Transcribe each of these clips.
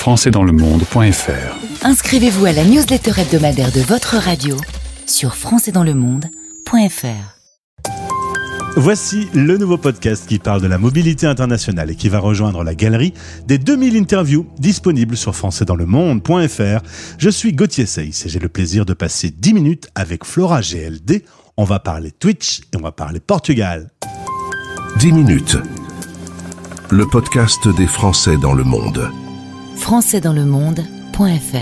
françaisdanslemonde.fr. Inscrivez-vous à la newsletter hebdomadaire de votre radio sur françaisdanslemonde.fr. Voici le nouveau podcast qui parle de la mobilité internationale et qui va rejoindre la galerie des 2000 interviews disponibles sur françaisdanslemonde.fr. Je suis Gauthier Seyss et j'ai le plaisir de passer 10 minutes avec Flora GLD. On va parler Twitch et on va parler Portugal. 10 minutes. Le podcast des Français dans le monde. françaisdanslemonde.fr.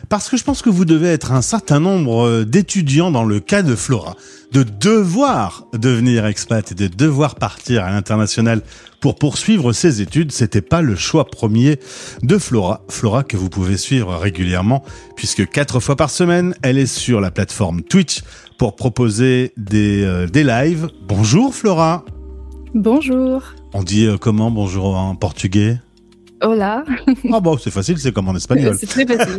Parce que je pense que vous devez être un certain nombre d'étudiants dans le cas de Flora, de devoir devenir expat et de devoir partir à l'international pour poursuivre ses études. C'était pas le choix premier de Flora. Flora que vous pouvez suivre régulièrement puisque 4 fois par semaine, elle est sur la plateforme Twitch pour proposer des lives. Bonjour Flora. Bonjour. On dit comment bonjour en portugais? Hola. Ah bon, c'est facile, c'est comme en espagnol. C'est très facile.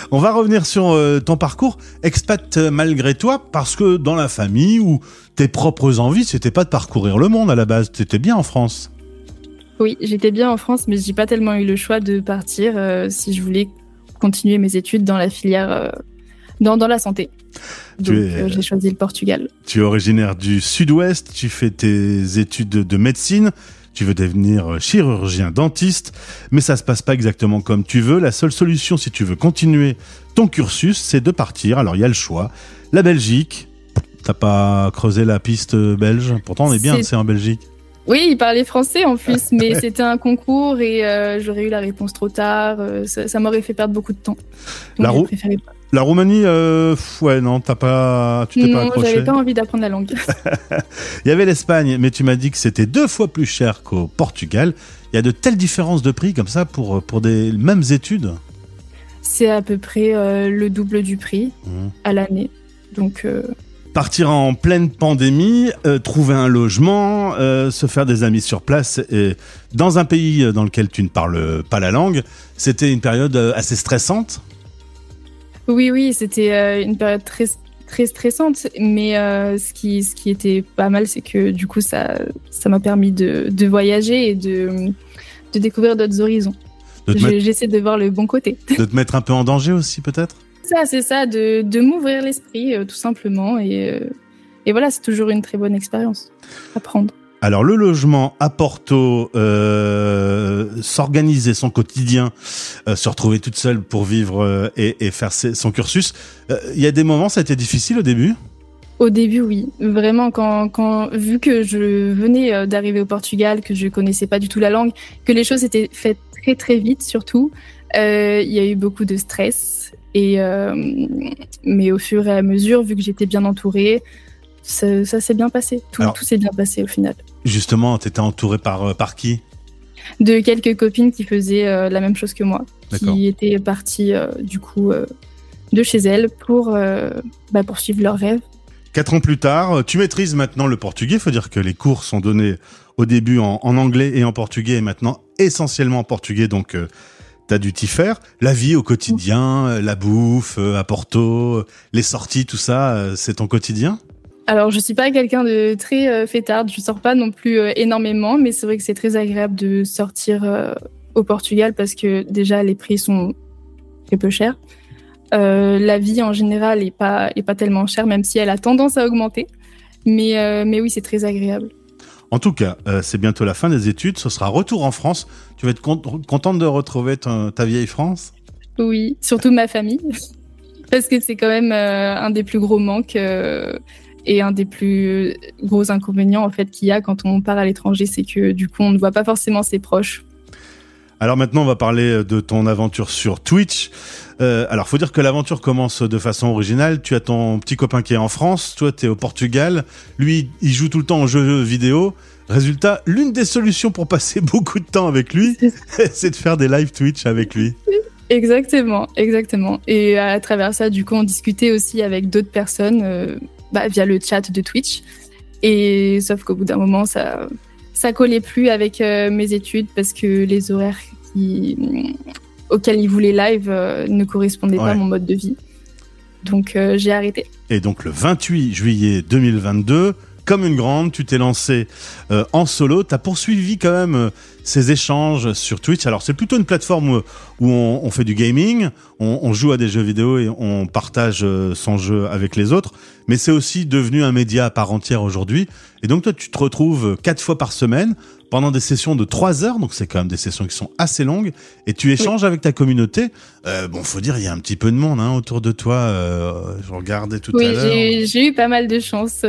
On va revenir sur ton parcours expat malgré toi, parce que dans la famille ou tes propres envies, c'était pas de parcourir le monde à la base, t'étais bien en France. Oui, j'étais bien en France, mais j'ai pas tellement eu le choix de partir si je voulais continuer mes études dans la filière, dans la santé. Donc j'ai choisi le Portugal. Tu es originaire du sud-ouest, tu fais tes études de médecine. Tu veux devenir chirurgien dentiste, mais ça se passe pas exactement comme tu veux. La seule solution, si tu veux continuer ton cursus, c'est de partir. Alors, il y a le choix. La Belgique. T'as pas creusé la piste belge? Pourtant, on est bien, c'est en Belgique. Oui, il parlait français en plus, mais c'était un concours et j'aurais eu la réponse trop tard. Ça m'aurait fait perdre beaucoup de temps. Donc, j'ai préféré pas. La Roumanie, ouais, non, tu t'es pas accroché. Non, j'avais pas envie d'apprendre la langue. Il y avait l'Espagne, mais tu m'as dit que c'était 2 fois plus cher qu'au Portugal. Il y a de telles différences de prix comme ça pour des mêmes études? C'est à peu près le double du prix à l'année. Donc. Partir en pleine pandémie, trouver un logement, se faire des amis sur place, et dans un pays dans lequel tu ne parles pas la langue, c'était une période assez stressante? Oui, c'était une période très, très stressante, mais ce qui était pas mal, c'est que du coup, ça m'a permis de voyager et de découvrir d'autres horizons. J'essaie de voir le bon côté. De te mettre un peu en danger aussi, peut-être? C'est ça, de m'ouvrir l'esprit, tout simplement. Et voilà, c'est toujours une très bonne expérience à prendre. Alors, le logement à Porto, s'organiser son quotidien, se retrouver toute seule pour vivre et faire son cursus. Il y a des moments, ça a été difficile au début? Au début, oui. Vraiment, vu que je venais d'arriver au Portugal, que je connaissais pas du tout la langue, que les choses étaient faites très, très vite surtout, il y a eu beaucoup de stress. Mais au fur et à mesure, vu que j'étais bien entourée, ça s'est bien passé. Tout s'est bien passé au final. Justement, t'étais entourée par qui? De quelques copines qui faisaient la même chose que moi. D'accord. Qui étaient parties du coup de chez elles pour suivre leurs rêves. 4 ans plus tard, tu maîtrises maintenant le portugais. Il faut dire que les cours sont donnés au début en anglais et en portugais et maintenant essentiellement en portugais, donc t'as dû t'y faire. La vie au quotidien, la bouffe à Porto, les sorties, tout ça, c'est ton quotidien? Alors, je suis pas quelqu'un de très fêtarde, je sors pas non plus énormément, mais c'est vrai que c'est très agréable de sortir au Portugal parce que déjà les prix sont très peu chers. La vie en général est pas tellement chère, même si elle a tendance à augmenter. Mais oui, c'est très agréable. En tout cas, c'est bientôt la fin des études, ce sera retour en France. Tu vas être contente de retrouver ta vieille France? Oui, surtout ma famille, parce que c'est quand même un des plus gros manques et un des plus gros inconvénients en fait qu'il y a quand on part à l'étranger, c'est que du coup on ne voit pas forcément ses proches. Alors maintenant, on va parler de ton aventure sur Twitch. Alors, faut dire que l'aventure commence de façon originale. Tu as ton petit copain qui est en France, toi, t'es au Portugal. Lui, il joue tout le temps aux jeux vidéo. Résultat, l'une des solutions pour passer beaucoup de temps avec lui, c'est de faire des live Twitch avec lui. Exactement. Et à travers ça, du coup, on discutait aussi avec d'autres personnes via le chat de Twitch. Et sauf qu'au bout d'un moment, ça collait plus avec mes études parce que les horaires auxquels il voulait live ne correspondaient pas à mon mode de vie. Donc j'ai arrêté. Et donc le 28 juillet 2022, comme une grande, tu t'es lancé en solo, tu as poursuivi quand même ces échanges sur Twitch. Alors c'est plutôt une plateforme où on fait du gaming, on joue à des jeux vidéo et on partage son jeu avec les autres, mais c'est aussi devenu un média à part entière aujourd'hui. Et donc toi tu te retrouves 4 fois par semaine pendant des sessions de 3 heures, donc c'est quand même des sessions qui sont assez longues, et tu échanges avec ta communauté. Bon, faut dire, il y a un petit peu de monde autour de toi. Je regardais tout à l'heure. Oui, j'ai eu pas mal de chance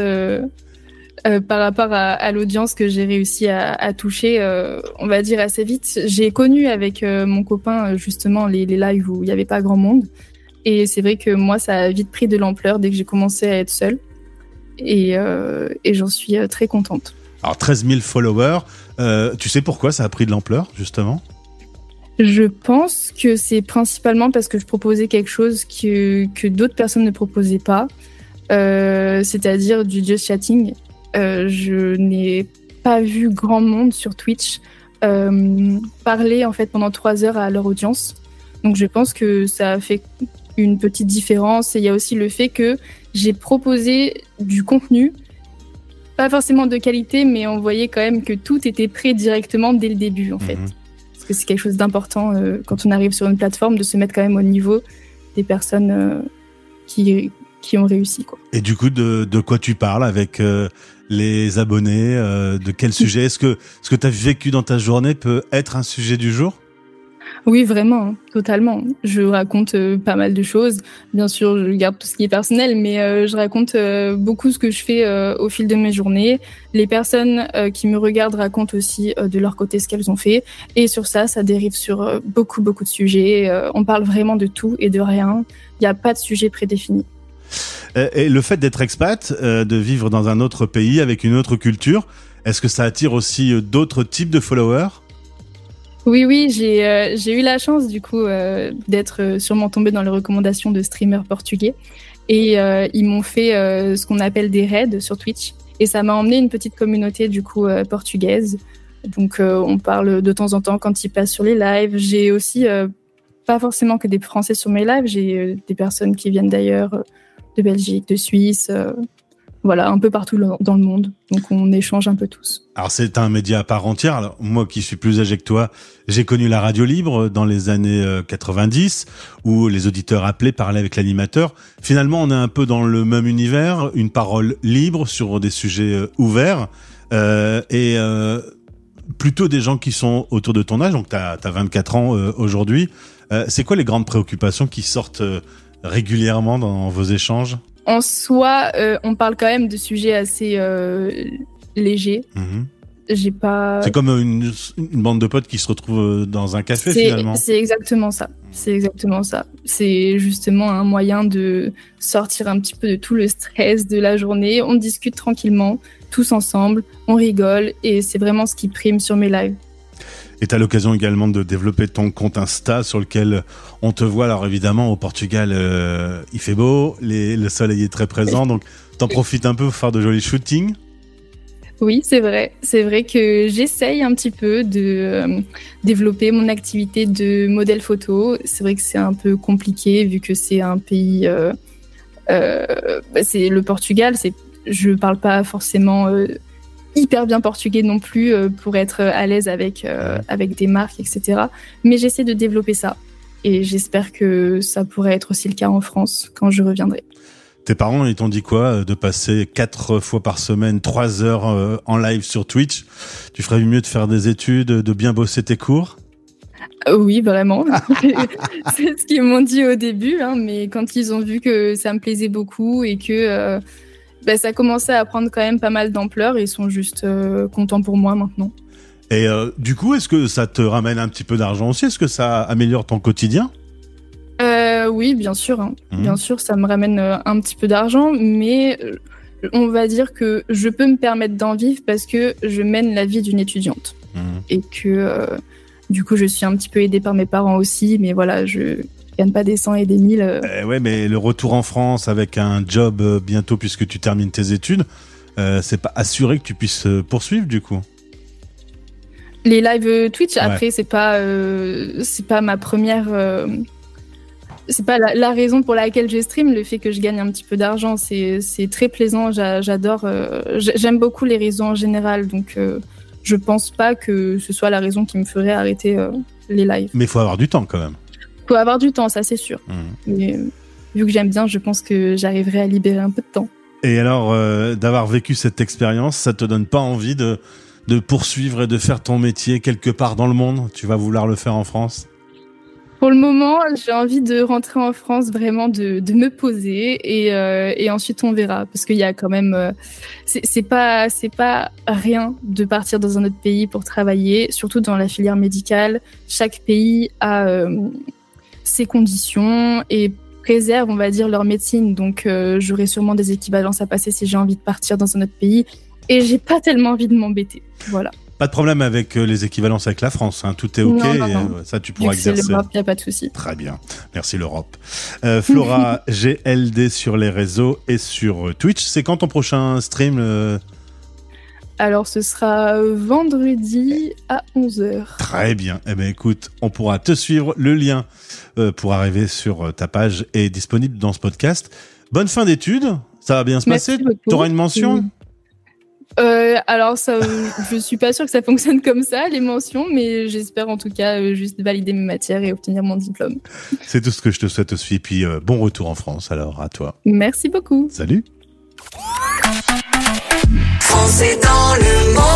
par rapport à l'audience que j'ai réussi à toucher, on va dire assez vite. J'ai connu avec mon copain justement les lives où il n'y avait pas grand monde, et c'est vrai que moi ça a vite pris de l'ampleur dès que j'ai commencé à être seule, et j'en suis très contente. Alors 13 000 followers, tu sais pourquoi ça a pris de l'ampleur, justement ? Je pense que c'est principalement parce que je proposais quelque chose que d'autres personnes ne proposaient pas, c'est-à-dire du just chatting. Je n'ai pas vu grand monde sur Twitch parler en fait pendant 3 heures à leur audience. Donc je pense que ça a fait une petite différence. Et il y a aussi le fait que j'ai proposé du contenu, pas forcément de qualité, mais on voyait quand même que tout était prêt directement dès le début, en fait. Parce que c'est quelque chose d'important quand on arrive sur une plateforme, de se mettre quand même au niveau des personnes qui ont réussi, quoi. Et du coup, de quoi tu parles avec les abonnés de quel sujet ? Est-ce que ce que tu as vécu dans ta journée peut être un sujet du jour ? Oui, vraiment, totalement. Je raconte pas mal de choses. Bien sûr, je garde tout ce qui est personnel, mais je raconte beaucoup ce que je fais au fil de mes journées. Les personnes qui me regardent racontent aussi de leur côté ce qu'elles ont fait. Et sur ça dérive sur beaucoup de sujets. On parle vraiment de tout et de rien. Il n'y a pas de sujet prédéfini. Et le fait d'être expat, de vivre dans un autre pays avec une autre culture, est-ce que ça attire aussi d'autres types de followers ? Oui, j'ai eu la chance du coup d'être sûrement tombée dans les recommandations de streamers portugais, et ils m'ont fait ce qu'on appelle des raids sur Twitch, et ça m'a emmené une petite communauté du coup portugaise. Donc on parle de temps en temps quand ils passent sur les lives. J'ai aussi pas forcément que des Français sur mes lives, j'ai des personnes qui viennent d'ailleurs, de Belgique, de Suisse. Voilà, un peu partout dans le monde. Donc, on échange un peu tous. Alors, c'est un média à part entière. Alors, moi qui suis plus âgé que toi, j'ai connu la radio libre dans les années 90, où les auditeurs appelaient, parlaient avec l'animateur. Finalement, on est un peu dans le même univers, une parole libre sur des sujets ouverts, et plutôt des gens qui sont autour de ton âge. Donc, t'as 24 ans aujourd'hui. C'est quoi les grandes préoccupations qui sortent régulièrement dans vos échanges ? En soi, on parle quand même de sujets assez légers. J'ai pas. C'est comme une bande de potes qui se retrouvent dans un café finalement. C'est exactement ça. C'est exactement ça. C'est justement un moyen de sortir un petit peu de tout le stress de la journée. On discute tranquillement, tous ensemble, on rigole, et c'est vraiment ce qui prime sur mes lives. Et tu as l'occasion également de développer ton compte Insta sur lequel on te voit. Alors évidemment, au Portugal, il fait beau, le soleil est très présent, donc t'en profites un peu pour faire de jolis shootings. Oui, c'est vrai. C'est vrai que j'essaye un petit peu de développer mon activité de modèle photo. C'est vrai que c'est un peu compliqué vu que c'est un pays... c'est le Portugal. Je parle pas forcément... hyper bien portugais non plus pour être à l'aise avec des marques, etc. Mais j'essaie de développer ça. Et j'espère que ça pourrait être aussi le cas en France quand je reviendrai. Tes parents, ils t'ont dit quoi ? De passer 4 fois par semaine, 3 heures en live sur Twitch ? Tu ferais mieux de faire des études, de bien bosser tes cours ? Oui, vraiment. C'est ce qu'ils m'ont dit au début, hein, mais quand ils ont vu que ça me plaisait beaucoup et que... ça commençait à prendre quand même pas mal d'ampleur, et ils sont juste contents pour moi maintenant. Et du coup, est-ce que ça te ramène un petit peu d'argent aussi ? Est-ce que ça améliore ton quotidien ? Oui, bien sûr. Hein. Bien sûr, ça me ramène un petit peu d'argent, mais on va dire que je peux me permettre d'en vivre parce que je mène la vie d'une étudiante. Et que du coup, je suis un petit peu aidée par mes parents aussi, mais voilà, je gagne pas des 100 et des 1000. Ouais, mais le retour en France avec un job bientôt puisque tu termines tes études, c'est pas assuré que tu puisses poursuivre du coup. Les lives Twitch, après, c'est pas ma première c'est pas la raison pour laquelle je stream, le fait que je gagne un petit peu d'argent, c'est très plaisant, j'adore, j'aime beaucoup les réseaux en général, donc je pense pas que ce soit la raison qui me ferait arrêter les lives. Mais il faut avoir du temps quand même. Faut avoir du temps, ça c'est sûr. Mais vu que j'aime bien, je pense que j'arriverai à libérer un peu de temps. Et alors, d'avoir vécu cette expérience, ça te donne pas envie de poursuivre et de faire ton métier quelque part dans le monde? Tu vas vouloir le faire en France? Pour le moment, j'ai envie de rentrer en France, vraiment de me poser et ensuite on verra, parce qu'il y a quand même c'est pas rien de partir dans un autre pays pour travailler, surtout dans la filière médicale. Chaque pays a ses conditions et préserve, on va dire, leur médecine. Donc j'aurai sûrement des équivalences à passer si j'ai envie de partir dans un autre pays et j'ai pas tellement envie de m'embêter. Voilà. Pas de problème avec les équivalences avec la France, hein. Tout est OK. Non. Ça, tu pourras exercer. C'est l'Europe, il n'y a pas de souci. Très bien. Merci l'Europe. Flora, GLD sur les réseaux et sur Twitch. C'est quand ton prochain stream Alors, ce sera vendredi à 11h. Très bien. Eh bien, écoute, on pourra te suivre. Le lien pour arriver sur ta page est disponible dans ce podcast. Bonne fin d'études. Ça va bien se passer. Tu auras une mention alors ça, je suis pas sûre que ça fonctionne comme ça, les mentions, mais j'espère en tout cas juste valider mes matières et obtenir mon diplôme. C'est tout ce que je te souhaite aussi. Puis bon retour en France alors à toi. Merci beaucoup. Salut. Français dans le monde.